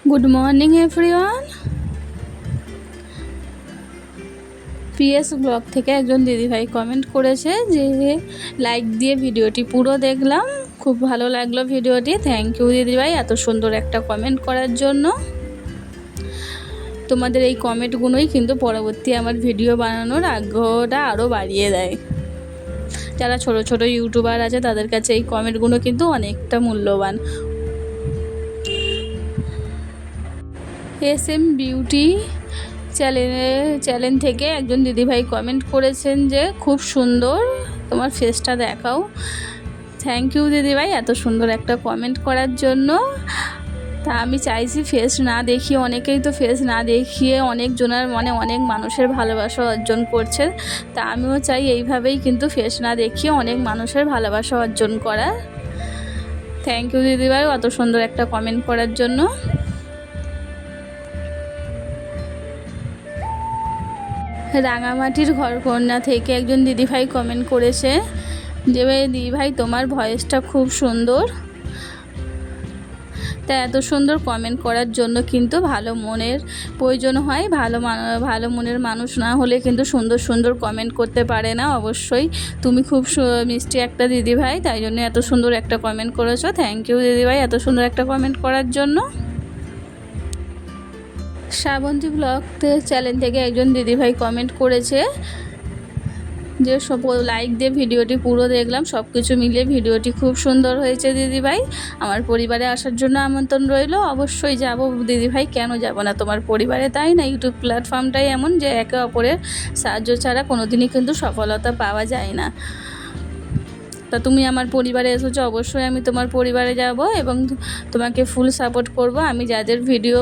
Good morning everyone. PS blog থেকে একজন দিদিভাই কমেন্ট করেছে যে লাইক দিয়ে ভিডিওটি পুরো দেখলাম, খুব ভালো লাগলো ভিডিওটি। থ্যাংক ইউ দিদিভাই এত সুন্দর একটা কমেন্ট করার জন্য। তোমাদের এই কমেন্টগুলোই কিন্তু পরবর্তী আমার ভিডিও বানানোর আগ্রহটা আরও বাড়িয়ে দেয়। যারা ছোট ছোট ইউটিউবার আছে তাদের কাছে এই কমেন্টগুলো কিন্তু অনেকটা মূল্যবান। SM বিউটি চ্যানেল থেকে একজন দিদিভাই কমেন্ট করেছেন যে খুব সুন্দর, তোমার ফেসটা দেখাও। থ্যাংক ইউ দিদিভাই এত সুন্দর একটা কমেন্ট করার জন্য। তা আমি চাইছি ফেস না দেখিয়ে, অনেকেই তো ফেস না দেখিয়ে অনেকজনের অনেক মানুষের ভালোবাসা অর্জন করছে। তা আমিও চাই এইভাবেই কিন্তু ফেস না দেখিয়ে অনেক মানুষের ভালোবাসা অর্জন করার। থ্যাংক ইউ দিদিভাই অত সুন্দর একটা কমেন্ট করার জন্য। রাঙামাটির ঘরকন্যা থেকে একজন দিদিভাই কমেন্ট করেছে যে দিদিভাই তোমার ভয়েসটা খুব সুন্দর। তা এত সুন্দর কমেন্ট করার জন্য কিন্তু ভালো মনের প্রয়োজন হয়। ভালো মনের মানুষ না হলে কিন্তু সুন্দর সুন্দর কমেন্ট করতে পারে না। অবশ্যই তুমি খুব মিষ্টি একটা দিদিভাই, তাই জন্য এত সুন্দর একটা কমেন্ট করেছো। থ্যাংক ইউ দিদিভাই এত সুন্দর একটা কমেন্ট করার জন্য। শ্রাবন্তী ব্লগ চ্যানেল থেকে একজন দিদিভাই কমেন্ট করেছে যে সব লাইক দিয়ে ভিডিওটি পুরো দেখলাম, সব কিছু মিলিয়ে ভিডিওটি খুব সুন্দর হয়েছে দিদিভাই। আমার পরিবারে আসার জন্য আমন্ত্রণ রইল। অবশ্যই যাব দিদিভাই, কেন যাব না তোমার পরিবারে, তাই না? ইউটিউব প্ল্যাটফর্মটাই এমন যে একে অপরের সাহায্য ছাড়া কোনো দিনই কিন্তু সফলতা পাওয়া যায় না। তা তুমি আমার পরিবারে এসেছো, অবশ্যই আমি তোমার পরিবারে যাব এবং তোমাকে ফুল সাপোর্ট করব। আমি যাদের ভিডিও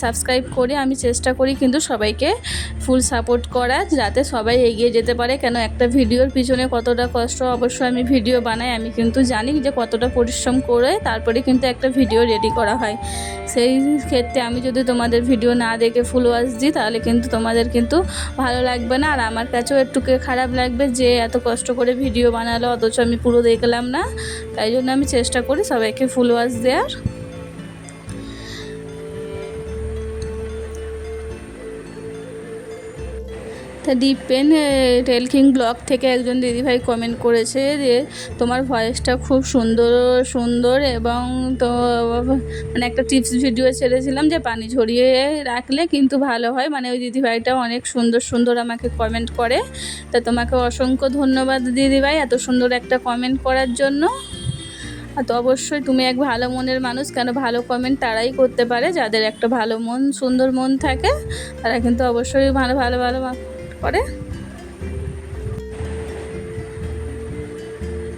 সাবস্ক্রাইব করে আমি চেষ্টা করি কিন্তু সবাইকে ফুল সাপোর্ট করার, যাতে সবাই এগিয়ে যেতে পারে। কেন একটা ভিডিওর পিছনে কতটা কষ্ট, অবশ্যই আমি ভিডিও বানাই, আমি কিন্তু জানি যে কতটা পরিশ্রম করে তারপরে কিন্তু একটা ভিডিও রেডি করা হয়। সেই ক্ষেত্রে আমি যদি তোমাদের ভিডিও না দেখে ফুল ওয়াচ দিই তাহলে কিন্তু তোমাদের কিন্তু ভালো লাগবে না, আর আমার কাছেও একটু খারাপ লাগবে যে এত কষ্ট করে ভিডিও বানালো অথচ আমি পুরো দেখলাম না। তাই জন্য আমি চেষ্টা করি সবাইকে ফুল ওয়াচ দেওয়ার। তা ডিপ পেন টেলকিং ব্লগ থেকে একজন দিদিভাই কমেন্ট করেছে যে তোমার ভয়েসটা খুব সুন্দর এবং তো মানে একটা টিপস ভিডিও ছেড়েছিলাম যে পানি ঝরিয়ে রাখলে কিন্তু ভালো হয়, মানে ওই দিদিভাইটা অনেক সুন্দর আমাকে কমেন্ট করে। তা তোমাকে অসংখ্য ধন্যবাদ দিদিভাই এত সুন্দর একটা কমেন্ট করার জন্য। তো অবশ্যই তুমি এক ভালো মনের মানুষ, কেন ভালো কমেন্ট তারাই করতে পারে যাদের একটা ভালো মন, সুন্দর মন থাকে, তারা কিন্তু অবশ্যই ভালো করে।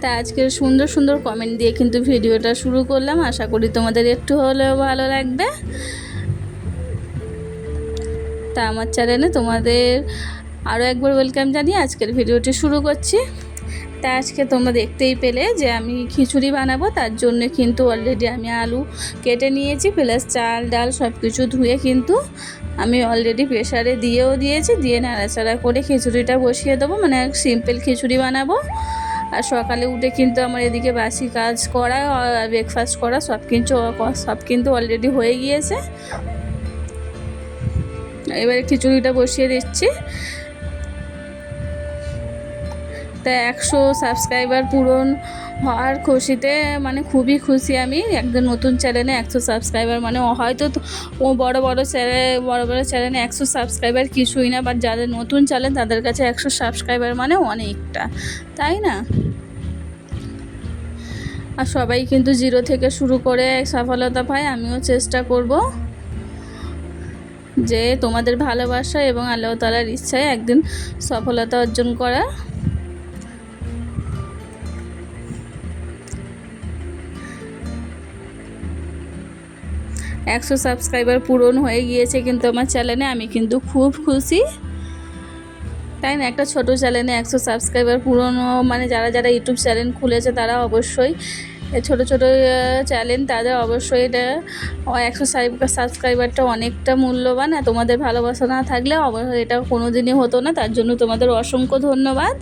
তা আজকের সুন্দর কমেন্ট দিয়ে কিন্তু ভিডিওটা শুরু করলাম, আশা করি তোমাদের একটু হলেও ভালো লাগবে। তা আমার চ্যানেলে তোমাদের আরও একবার ওয়েলকাম জানিয়ে আজকের ভিডিওটি শুরু করছি। তা আজকে তোমরা দেখতেই পেলে যে আমি খিচুড়ি বানাবো, তার জন্য কিন্তু অলরেডি আমি আলু কেটে নিয়েছি, প্লাস চাল ডাল সব কিছু ধুয়ে কিন্তু আমি অলরেডি প্রেসারে দিয়েছি, দিয়ে নাড়াচাড়া করে খিচুড়িটা বসিয়ে দেবো, মানে সিম্পল খিচুড়ি বানাবো। আর সকালে উঠে কিন্তু আমার এদিকে বাসি কাজ করা, ব্রেকফাস্ট করা সব কিন্তু অলরেডি হয়ে গিয়েছে। এবারে খিচুড়িটা বসিয়ে দিচ্ছি। তা 100 সাবস্ক্রাইবার পূরণ হওয়ার খুশিতে, মানে খুবই খুশি আমি। একদম নতুন চ্যানেলে 100 সাবস্ক্রাইবার মানে হয়তো বড় চ্যানেলে 100 সাবস্ক্রাইবার কিছুই না, বাট যাদের নতুন চ্যানেল তাদের কাছে 100 সাবস্ক্রাইবার মানে অনেকটা, তাই না? আর সবাই কিন্তু জিরো থেকে শুরু করে সফলতা পায়, আমিও চেষ্টা করব যে তোমাদের ভালোবাসা এবং আল্লাহ তাআলার ইচ্ছায় একদিন সফলতা অর্জন করা। 100 সাবস্ক্রাইবার পূরণ হয়ে গিয়েছে কিন্তু আমার চ্যানেলে, আমি কিন্তু খুব খুশি, তাই না? একটা ছোট চ্যানেলে 100 সাবস্ক্রাইবার পূরণ, মানে যারা ইউটিউব চ্যানেল খুলেছে তারা অবশ্যই ছোট চ্যানেল, তাদের অবশ্যই এটা 100 সাবস্ক্রাইবারটা অনেকটা মূল্যবান। আর তোমাদের ভালোবাসা না থাকলে অবশ্যই এটা কোনো দিনই হতো না, তার জন্য তোমাদের অসংখ্য ধন্যবাদ।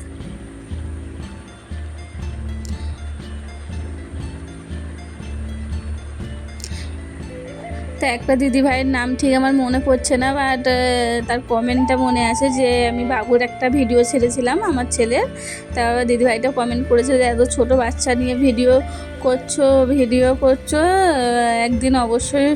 তো একটা দিদিভাইয়ের নাম ঠিক আমার মনে পড়ছে না, বাট তার কমেন্টটা মনে আছে যে আমি বাবুর একটা ভিডিও ছেড়েছিলাম আমার ছেলের। তা দিদিভাইটা কমেন্ট করেছে যে এত ছোটো বাচ্চা নিয়ে ভিডিও করছো, একদিন অবশ্যই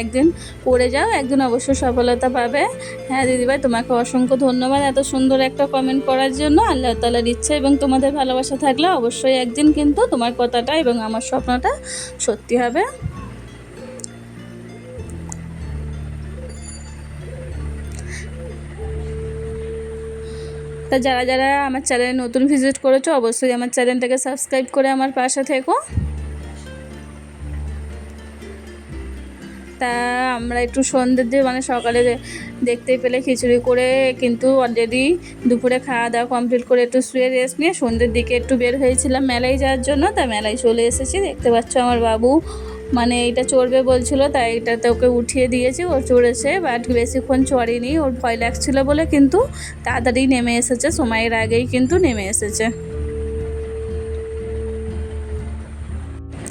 একদিন করে যাও, একদিন অবশ্যই সফলতা পাবে। হ্যাঁ দিদিভাই, তোমাকে অসংখ্য ধন্যবাদ এত সুন্দর একটা কমেন্ট করার জন্য। আল্লাহ তাআলার ইচ্ছা এবং তোমাদের ভালোবাসা থাকলে অবশ্যই একদিন কিন্তু তোমার কথাটা এবং আমার স্বপ্নটা সত্যি হবে। তা যারা যারা আমার চ্যানেলে নতুন ভিজিট করেছো অবশ্যই আমার চ্যানেলটাকে সাবস্ক্রাইব করে আমার পাশে থেকো। তা আমরা একটু সন্ধ্যের দিয়ে মানে সকালে দেখতেই পেলে খিচুড়ি করে কিন্তু অলরেডি দুপুরে খাওয়া দাওয়া কমপ্লিট করে একটু শুয়ে রেস্ট নিয়ে সন্ধ্যের দিকে একটু বের হয়েছিলাম মেলায় যাওয়ার জন্য। তা মেলায় চলে এসেছি, দেখতে পাচ্ছ আমার বাবু মানে এইটা চড়বে বলছিল, তাই এটাতে ওকে উঠিয়ে দিয়েছি, ও চড়েছে, বাট বেশিক্ষণ চড়েনি, ওর ভয় লাগছিল বলে কিন্তু তাড়াতাড়ি নেমে এসেছে, সময়ের আগেই কিন্তু নেমে এসেছে।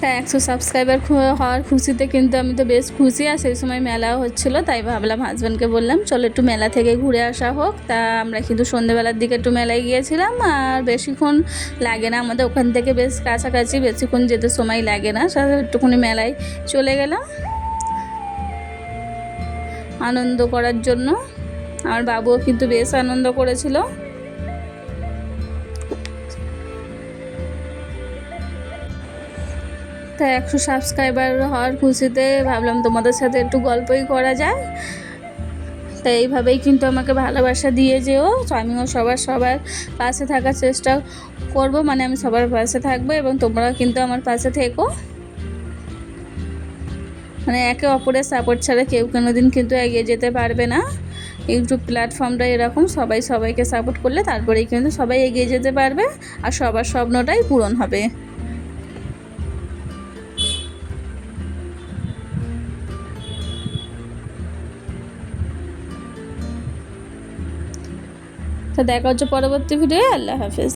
হ্যাঁ 100 সাবস্ক্রাইবার হওয়ার খুশিতে কিন্তু আমি তো বেশ খুশি, আর সেই সময় মেলাও হচ্ছিলো, তাই ভাবলাম হাজব্যান্ডকে বললাম চলো একটু মেলা থেকে ঘুরে আসা হোক। তা আমরা কিন্তু সন্ধ্যেবেলার দিকে একটু মেলায় গিয়েছিলাম, আর বেশিক্ষণ লাগে না, আমাদের ওখান থেকে বেশ কাছাকাছি, বেশিক্ষণ যেতে সময় লাগে না, একটুখানি মেলায় চলে গেলাম আনন্দ করার জন্য। আমার বাবুও কিন্তু বেশ আনন্দ করেছিল। তাই 100 সাবস্ক্রাইবার হওয়ার খুশিতে ভাবলাম তোমাদের সাথে একটু গল্পই করা যায়। তাই এইভাবেই কিন্তু আমাকে ভালোবাসা দিয়ে যেও, আমিও সবার পাশে থাকার চেষ্টা করব, মানে আমি সবার পাশে থাকবো এবং তোমরাও কিন্তু আমার পাশে থেকো। মানে একে অপরের সাপোর্ট ছাড়া কেউ কোনোদিন কিন্তু এগিয়ে যেতে পারবে না। ইউটিউব প্ল্যাটফর্মটা এরকম, সবাইকে সাপোর্ট করলে তারপরেই কিন্তু সবাই এগিয়ে যেতে পারবে আর সবার স্বপ্নটাই পূরণ হবে। তো দেখা হচ্ছে পরবর্তী ভিডিও। আল্লাহ হাফেজ।